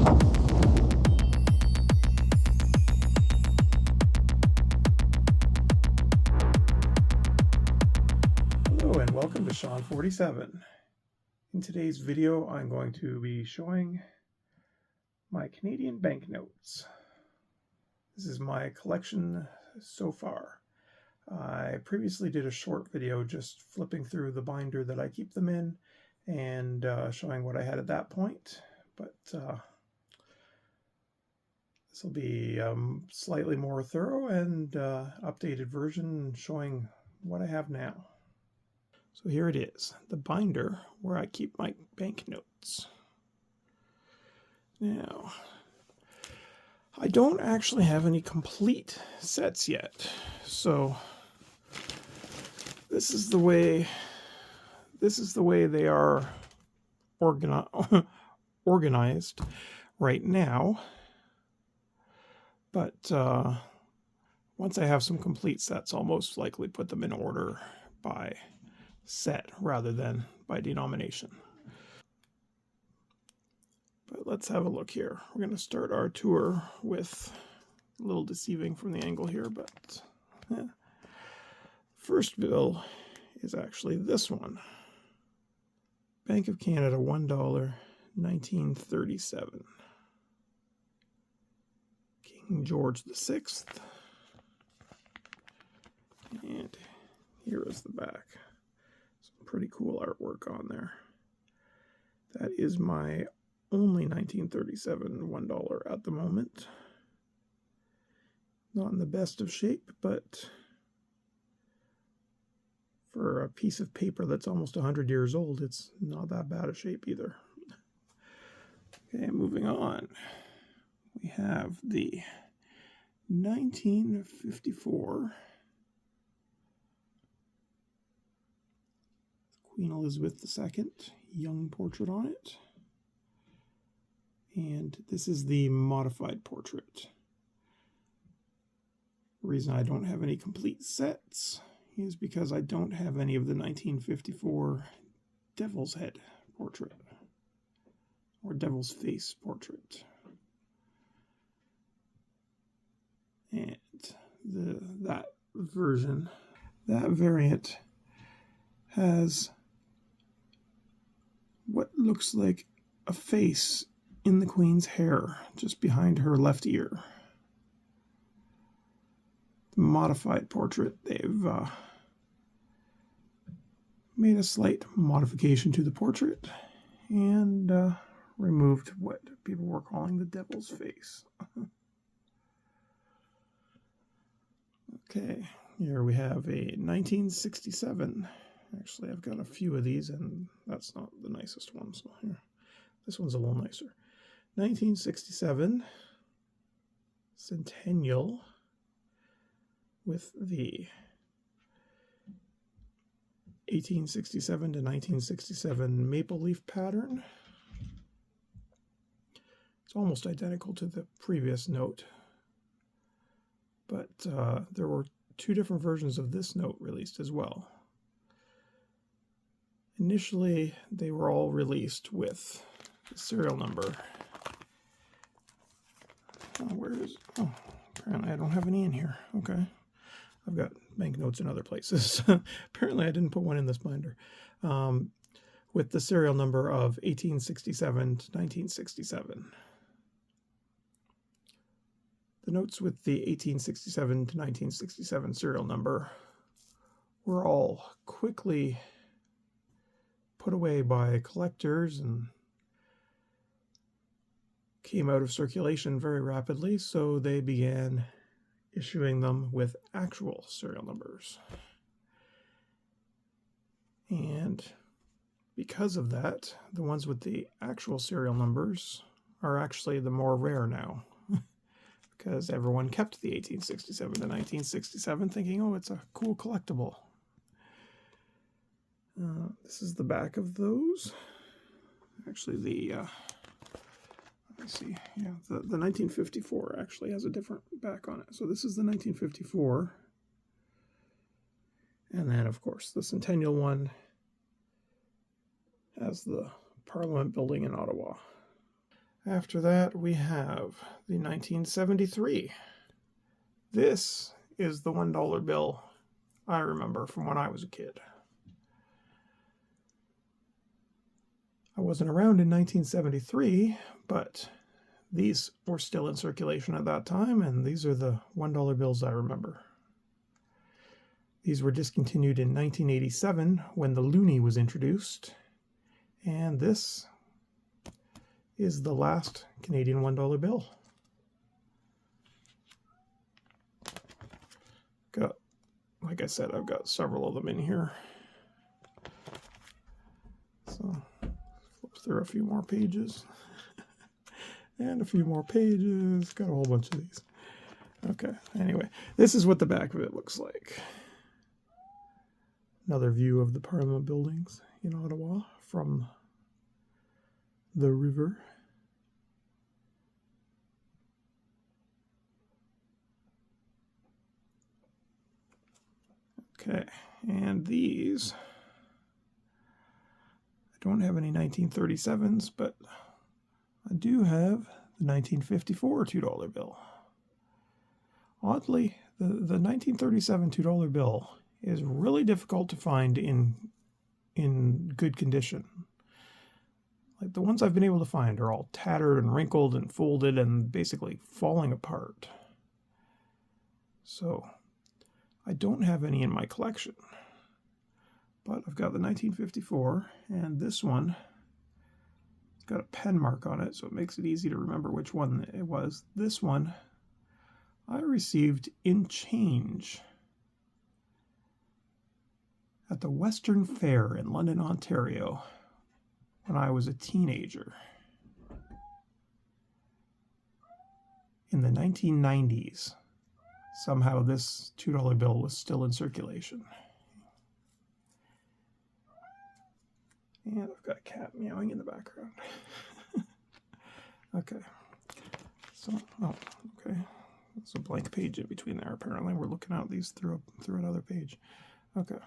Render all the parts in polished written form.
Hello and welcome to Sean 47. In today's video, I'm going to be showing my Canadian banknotes. This is my collection so far. I previously did a short video just flipping through the binder that I keep them in and showing what I had at that point, but this will be slightly more thorough and updated version showing what I have now. So here it is, the binder where I keep my banknotes. Now, I don't actually have any complete sets yet, so this is the way they are organized right now. But once I have some complete sets, I'll most likely put them in order by set rather than by denomination. But let's have a look here. We're going to start our tour with a little deceiving from the angle here, but first bill is actually this one. Bank of Canada, $1, 1937. King George VI. And here is the back. Some pretty cool artwork on there. That is my only 1937 $1 at the moment. Not in the best of shape, but for a piece of paper that's almost 100 years old, it's not that bad a shape either. Okay, moving on. We have the 1954 Queen Elizabeth II young portrait on it. And this is the modified portrait. The reason I don't have any complete sets is because I don't have any of the 1954 Devil's Head portrait or Devil's Face portrait. And that variant has what looks like a face in the Queen's hair, just behind her left ear. The modified portrait, they've made a slight modification to the portrait and removed what people were calling the devil's face. Okay, here we have a 1967. Actually, I've got a few of these, and that's not the nicest one, so here. This one's a little nicer. 1967 Centennial with the 1867 to 1967 maple leaf pattern. It's almost identical to the previous note, but there were two different versions of this note released as well. Initially, they were all released with the serial number. Oh, apparently I don't have any in here. Okay. I've got banknotes in other places. Apparently I didn't put one in this binder. With the serial number of 1867 to 1967. The notes with the 1867 to 1967 serial number were all quickly put away by collectors and came out of circulation very rapidly, so they began issuing them with actual serial numbers. And because of that, the ones with the actual serial numbers are actually the more rare now, because everyone kept the 1867 to 1967 thinking, oh, it's a cool collectible. This is the back of those. Actually, let's see, yeah, the 1954 actually has a different back on it. So this is the 1954. And then, of course, the Centennial one has the Parliament building in Ottawa. After that, we have the 1973. This is the $1 bill I remember from when I was a kid. I wasn't around in 1973, but these were still in circulation at that time, and these are the $1 bills I remember. These were discontinued in 1987 when the loonie was introduced, and this is the last Canadian $1 bill. Like I said, I've got several of them in here. So, flip through a few more pages. And a few more pages. Got a whole bunch of these. Okay, anyway, this is what the back of it looks like. Another view of the Parliament buildings in Ottawa from the river. Okay, and these, I don't have any 1937s, but I do have the 1954 $2 bill. Oddly, the 1937 $2 bill is really difficult to find in good condition. Like the ones I've been able to find are all tattered and wrinkled and folded and basically falling apart. So I don't have any in my collection, but I've got the 1954, and this one, it's got a pen mark on it, so it makes it easy to remember which one it was. This one I received in change at the Western Fair in London, Ontario, when I was a teenager in the 1990s. Somehow this $2 bill was still in circulation. And I've got a cat meowing in the background. Okay. So, oh, okay. There's a blank page in between there, apparently. We're looking at these through another page. Okay.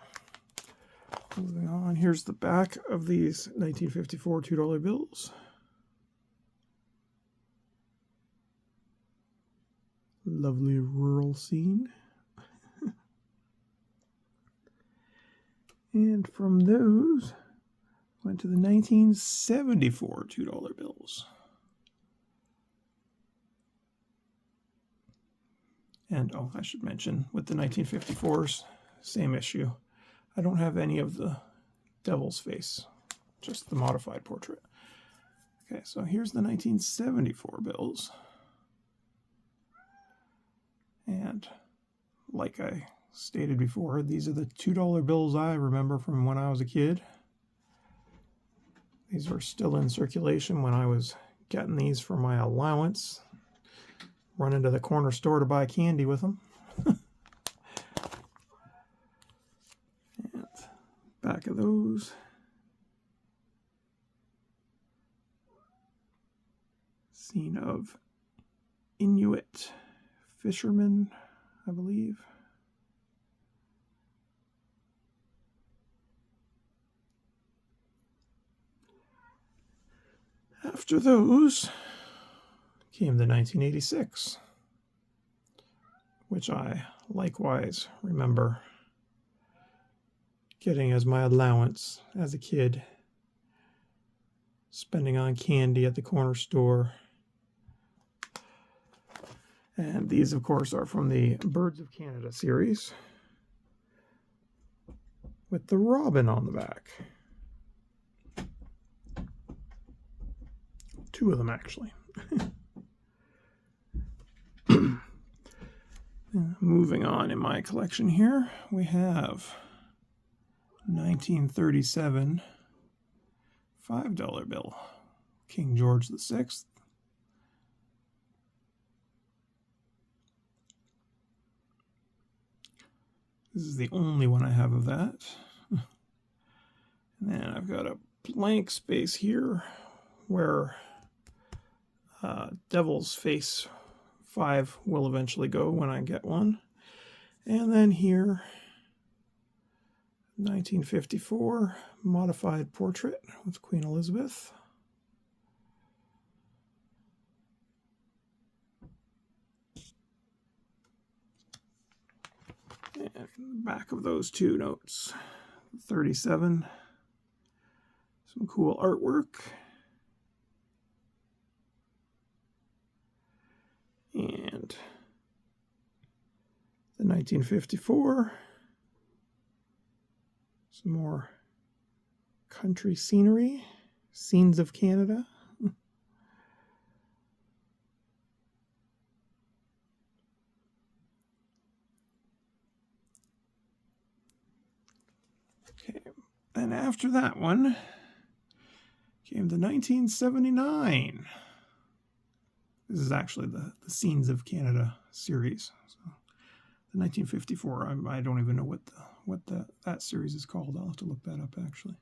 Moving on. Here's the back of these 1954 $2 bills. Lovely rural scene. And from those, went to the 1974 $2 bills. And, oh, I should mention, with the 1954s, same issue. I don't have any of the devil's face, just the modified portrait. Okay, so here's the 1974 bills. And like I stated before, these are the $2 bills I remember from when I was a kid. These were still in circulation when I was getting these for my allowance. Running to the corner store to buy candy with them. And back of those. Scene of Inuit fishermen, I believe. After those came the 1986, which I likewise remember getting as my allowance as a kid, spending on candy at the corner store. And these, of course, are from the Birds of Canada series with the robin on the back. Two of them, actually. Moving on in my collection here, we have 1937 $5 bill, King George VI. This is the only one I have of that. And then I've got a blank space here where Devil's Face 5 will eventually go when I get one. And then here, 1954 modified portrait with Queen Elizabeth. And back of those two notes, 37. Some cool artwork. And the 1954. Some more country scenery, scenes of Canada. Okay, and after that one came the 1979. This is actually the Scenes of Canada series. So the 1954, I don't even know what that series is called. I'll have to look that up actually.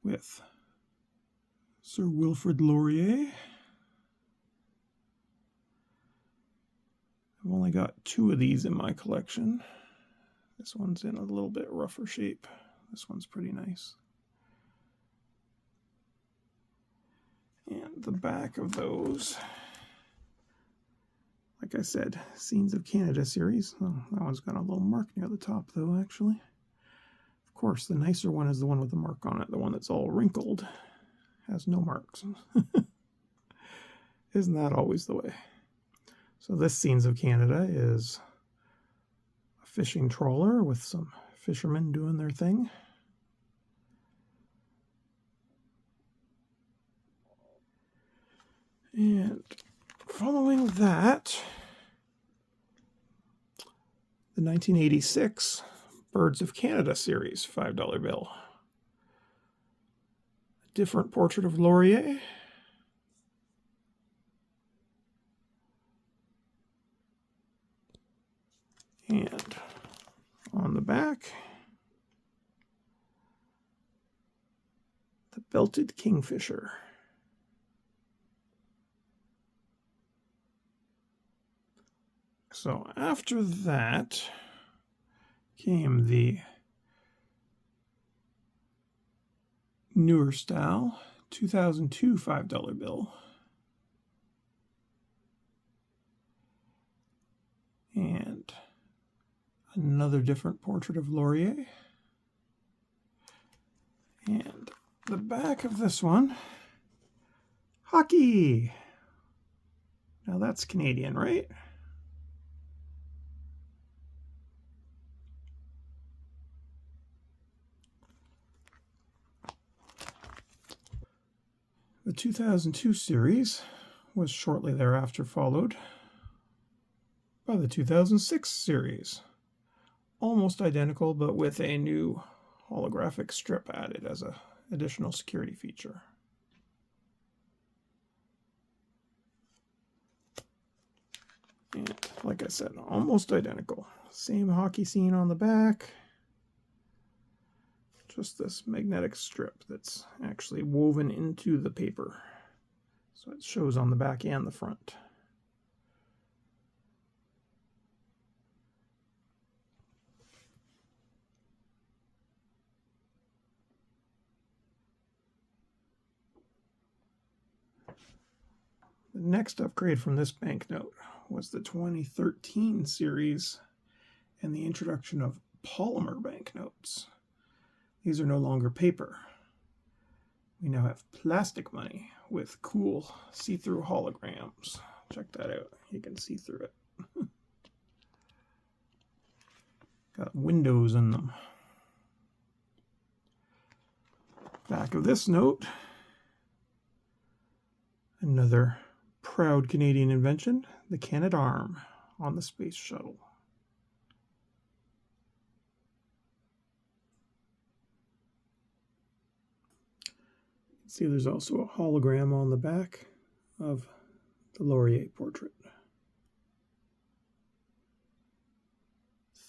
With Sir Wilfrid Laurier. I've only got 2 of these in my collection. This one's in a little bit rougher shape. This one's pretty nice. And the back of those, like I said, Scenes of Canada series. Oh, that one's got a little mark near the top though, actually. Of course, the nicer one is the one with the mark on it. The one that's all wrinkled has no marks. Isn't that always the way? So this Scenes of Canada is a fishing trawler with some fishermen doing their thing. And following that, the 1986 Birds of Canada series $5 bill. A different portrait of Laurier. And on the back, the Belted Kingfisher. So after that came the newer style 2002 $5 bill. And another different portrait of Laurier. And the back of this one, hockey. Now that's Canadian, right? The 2002 series was shortly thereafter followed by the 2006 series. Almost identical, but with a new holographic strip added as an additional security feature. And like I said, almost identical. Same hockey scene on the back. Just this magnetic strip that's actually woven into the paper. So it shows on the back and the front. The next upgrade from this banknote was the 2013 series and the introduction of polymer banknotes. These are no longer paper. We now have plastic money with cool see-through holograms. Check that out. You can see through it. Got windows in them. Back of this note, another proud Canadian invention, the Canadarm on the space shuttle. See, there's also a hologram on the back of the Laurier portrait.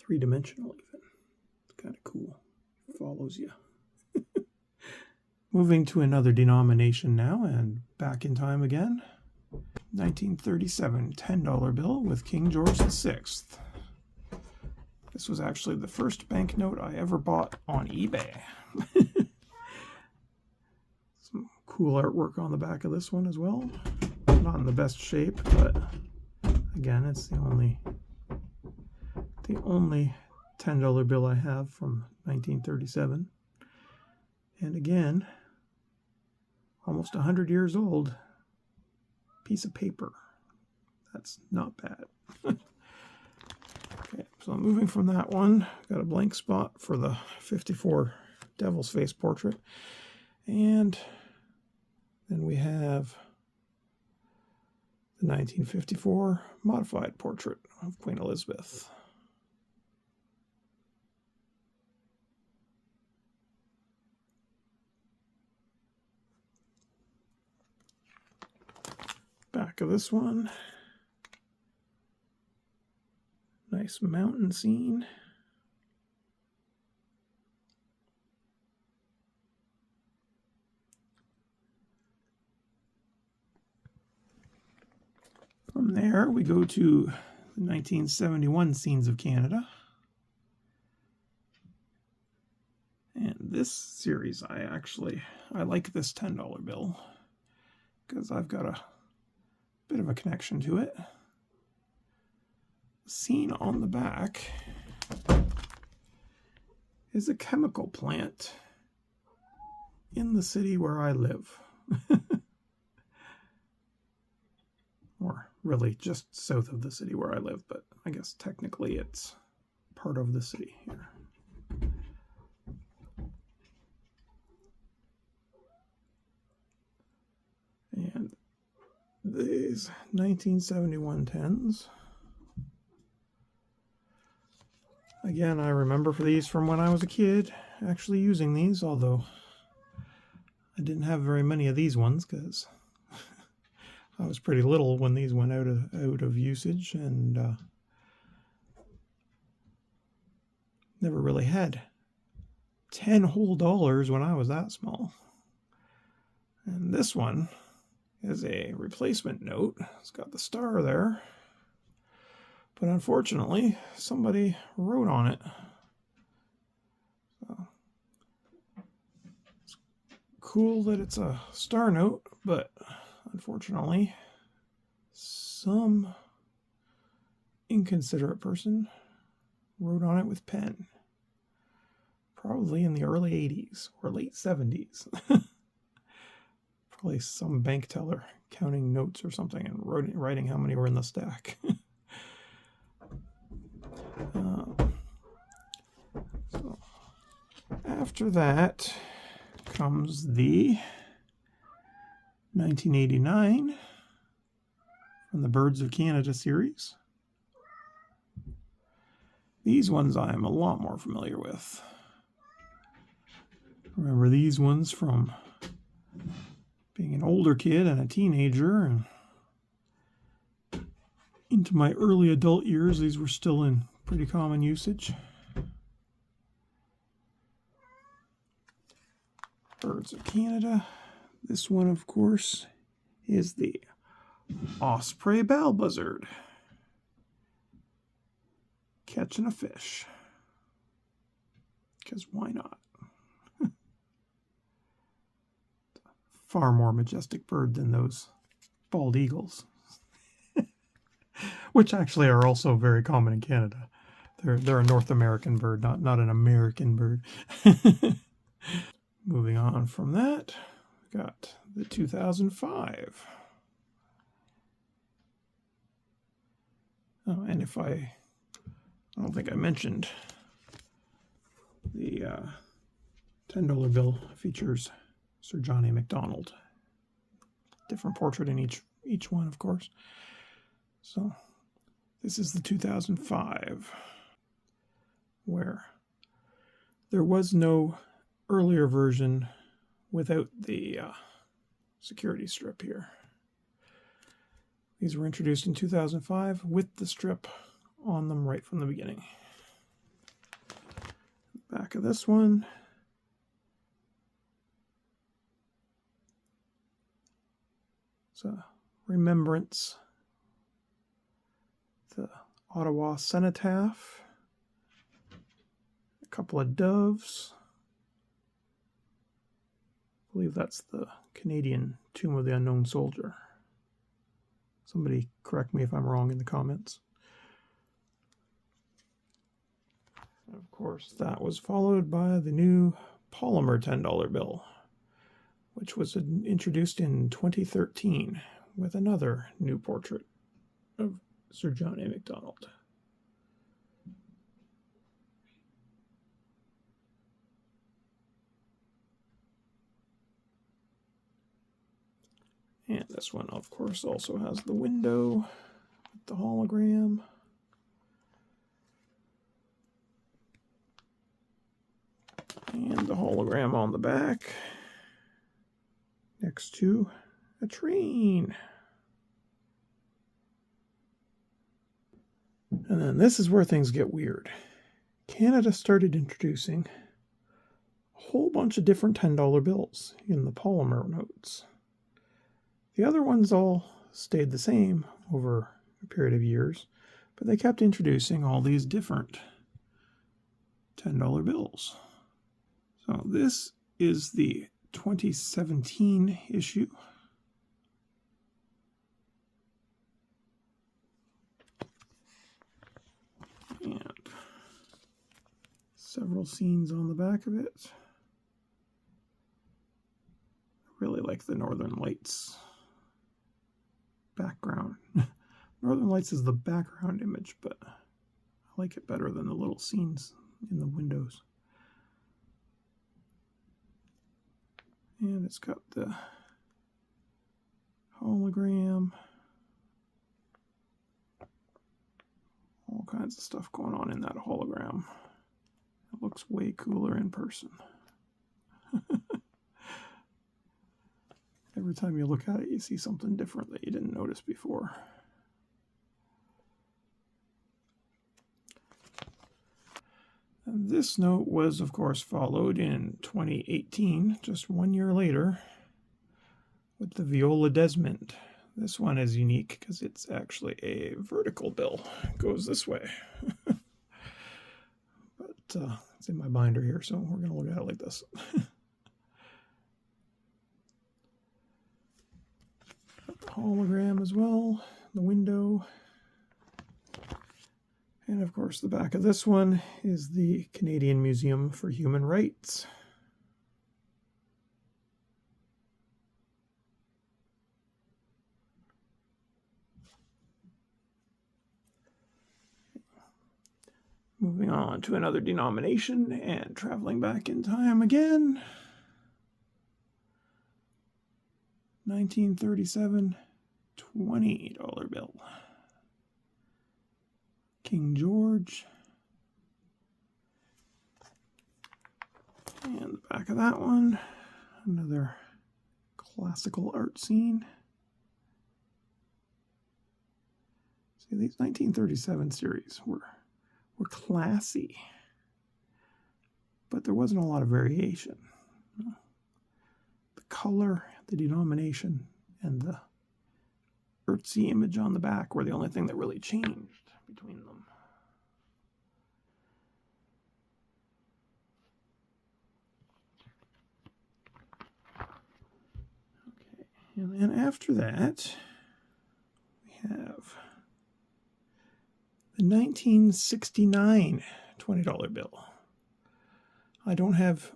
3-dimensional even. It's kind of cool. It follows you. Moving to another denomination now and back in time again. 1937 $10 bill with King George VI. This was actually the first banknote I ever bought on eBay. Some cool artwork on the back of this one as well. Not in the best shape, but again, it's the only the only $10 bill I have from 1937. And again, almost 100 years old piece of paper. That's not bad. Okay, so moving from that one, got a blank spot for the 54 Devil's Face portrait. And then we have the 1954 modified portrait of Queen Elizabeth. Back of this one, nice mountain scene. From there, we go to the 1971 Scenes of Canada. And this series, I like this $10 bill because I've got a bit of a connection to it. The scene on the back is a chemical plant in the city where I live. Or really just south of the city where I live, but I guess technically it's part of the city here. And these 1971 10s. Again, I remember for these from when I was a kid actually using these, although I didn't have very many of these ones because I was pretty little when these went out of usage, and never really had 10 whole dollars when I was that small. And this one is a replacement note. It's got the star there, but unfortunately somebody wrote on it. So, it's cool that it's a star note, but unfortunately, some inconsiderate person wrote on it with pen. Probably in the early 80s or late 70s. Probably some bank teller counting notes or something and writing how many were in the stack. So after that comes the 1989 from the Birds of Canada series. These ones I am a lot more familiar with. Remember these ones from being an older kid and a teenager, and into my early adult years, these were still in pretty common usage. Birds of Canada. This one, of course, is the Osprey Bell Buzzard. Catching a fish. Because why not? Far more majestic bird than those bald eagles. Which actually are also very common in Canada. They're a North American bird, not an American bird. Moving on from that, we've got the 2005. Oh, and I don't think I mentioned, the $10 bill features Sir John A. Macdonald. Different portrait in each one, of course. So this is the 2005, where there was no earlier version without the security strip here. These were introduced in 2005 with the strip on them right from the beginning. Back of this one. It's a remembrance. The Ottawa cenotaph. A couple of doves. I believe that's the Canadian Tomb of the Unknown Soldier. Somebody correct me if I'm wrong in the comments. of course, that was followed by the new polymer $10 bill, which was introduced in 2013 with another new portrait of Sir John A. Macdonald. And this one, of course, also has the window with the hologram. And the hologram on the back next to a train. And then this is where things get weird. Canada started introducing a whole bunch of different $10 bills in the polymer notes. The other ones all stayed the same over a period of years, but they kept introducing all these different $10 bills. So this is the 2017 issue. And several scenes on the back of it. I really like the Northern Lights background. Northern Lights is the background image, but I like it better than the little scenes in the windows. And it's got the hologram. All kinds of stuff going on in that hologram. It looks way cooler in person. Every time you look at it, you see something different that you didn't notice before. And this note was, of course, followed in 2018, just 1 year later, with the Viola Desmond. This one is unique because it's actually a vertical bill. It goes this way. But it's in my binder here, so we're going to look at it like this. Hologram as well, the window. And of course the back of this one is the Canadian Museum for Human Rights. Moving on to another denomination and traveling back in time again. 1937 $20 bill. King George. And the back of that one, another classical art scene. See, these 1937 series were classy, but there wasn't a lot of variation. The color, the denomination, and the artsy image on the back were the only thing that really changed between them. Okay, and then after that, we have the 1969 $20 bill. I don't have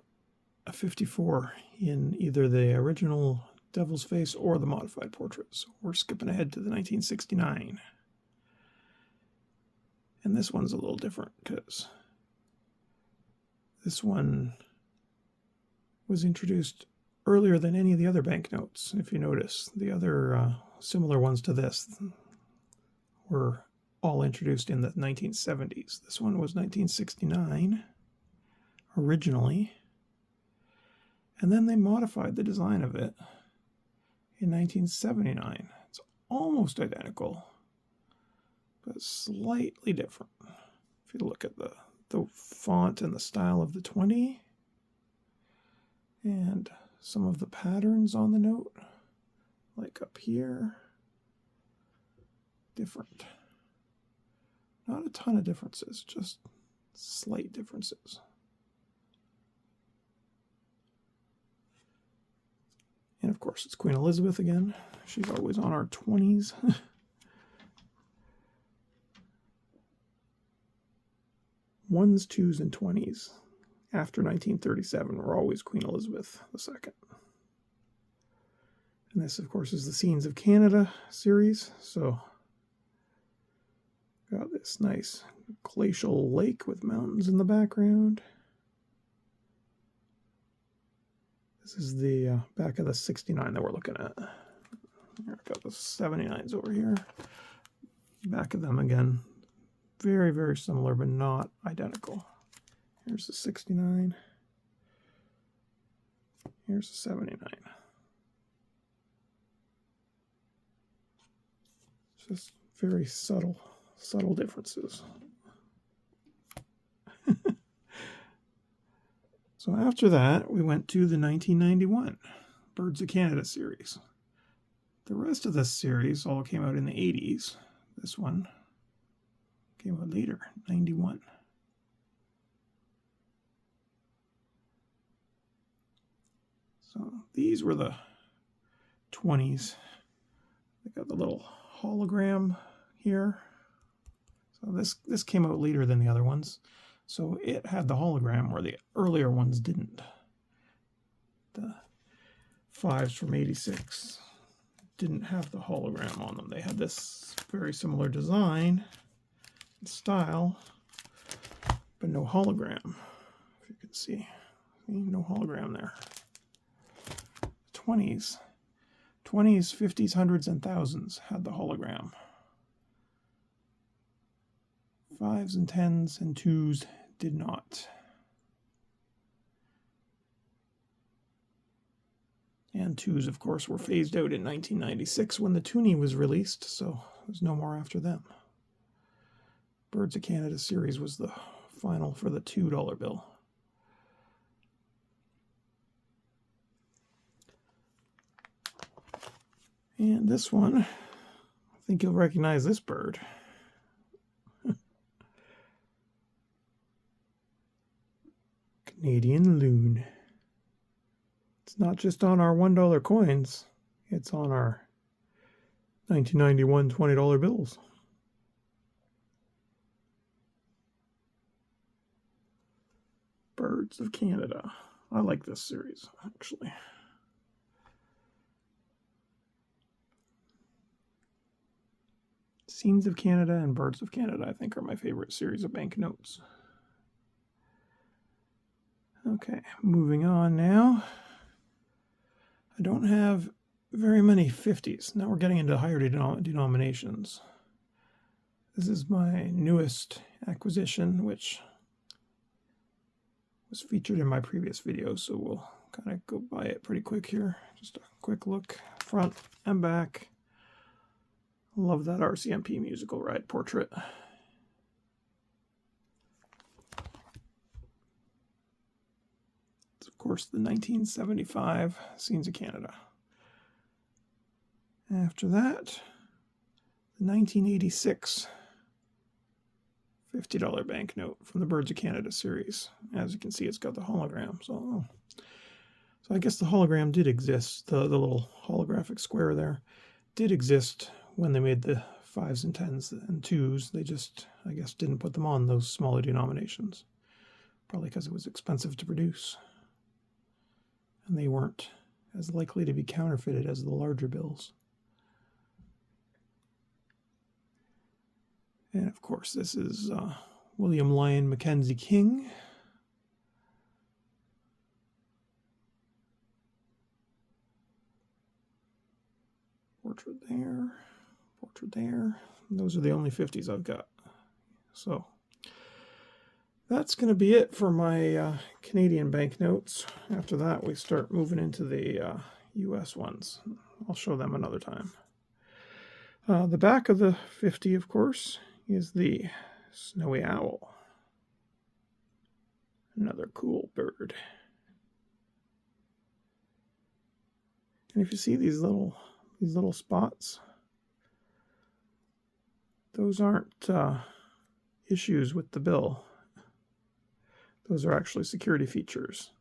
a 54 in either the original Devil's Face or the modified portrait, so we're skipping ahead to the 1969. And this one's a little different because this one was introduced earlier than any of the other banknotes. If you notice, the other similar ones to this were all introduced in the 1970s. This one was 1969 originally, and then they modified the design of it in 1979. It's almost identical, but slightly different. If you look at the font and the style of the 20 and some of the patterns on the note, like up here, different. Not a ton of differences, just slight differences. And of course, it's Queen Elizabeth again. She's always on our 20s. 1s, 2s, and 20s after 1937 were always Queen Elizabeth II. And this, of course, is the Scenes of Canada series. So, got this nice glacial lake with mountains in the background. This is the back of the 69 that we're looking at. I've got the 79s over here. Back of them again. Very, very similar, but not identical. Here's the 69. Here's the 79. It's just very subtle differences. So after that, we went to the 1991 Birds of Canada series. The rest of this series all came out in the 80s. This one came out later, 91. So these were the 20s. They got the little hologram here. So this came out later than the other ones. So it had the hologram where the earlier ones didn't. The 5s from 86 didn't have the hologram on them. They had this very similar design and style, but no hologram. If you can see, no hologram there. 20s, 50s, 100s, and 1000s had the hologram. 5s and 10s and 2s did not. And 2s, of course, were phased out in 1996 when the toonie was released, so there's no more after them. Birds of Canada series was the final for the $2 bill. And this one, I think you'll recognize this bird. Canadian loon. It's not just on our $1 coins, it's on our 1991 $20 bills. Birds of Canada. I like this series, actually. Scenes of Canada and Birds of Canada, I think, are my favorite series of banknotes. Okay, moving on now. I don't have very many 50s. Now we're getting into higher denominations. This is my newest acquisition, which was featured in my previous video, so we'll kind of go by it pretty quick here. Just a quick look, front and back. Love that RCMP musical ride portrait. It's, of course, the 1975 Scenes of Canada. After that, the 1986 $50 banknote from the Birds of Canada series. As you can see, it's got the hologram. So I guess the hologram did exist. The little holographic square there did exist when they made the 5s and 10s and 2s. They just, I guess, didn't put them on those smaller denominations. Probably because it was expensive to produce. And they weren't as likely to be counterfeited as the larger bills. And of course, this is William Lyon Mackenzie King. Portrait there, portrait there. And those are the only 50s I've got. So that's going to be it for my Canadian banknotes. After that, we start moving into the US ones. I'll show them another time. The back of the 50, of course, is the snowy owl. Another cool bird. And if you see these little spots, those aren't issues with the bill. Those are actually security features.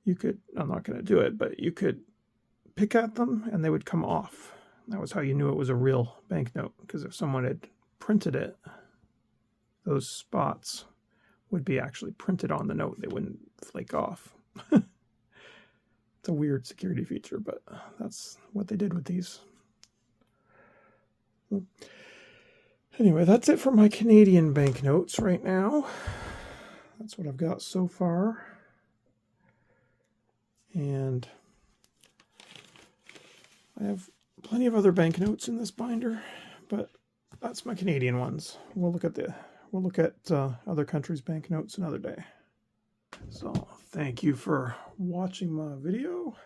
You could, I'm not going to do it, but you could pick at them and they would come off. That was how you knew it was a real banknote, because if someone had printed it, those spots would be actually printed on the note. They wouldn't flake off. It's a weird security feature, but that's what they did with these. Anyway, that's it for my Canadian banknotes right now. That's what I've got so far. And I have plenty of other banknotes in this binder, but that's my Canadian ones. We'll look at other countries' banknotes another day. So thank you for watching my video.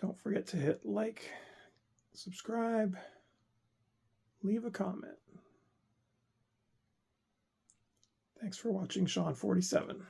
Don't forget to hit like, subscribe, leave a comment. Thanks for watching Sean 47.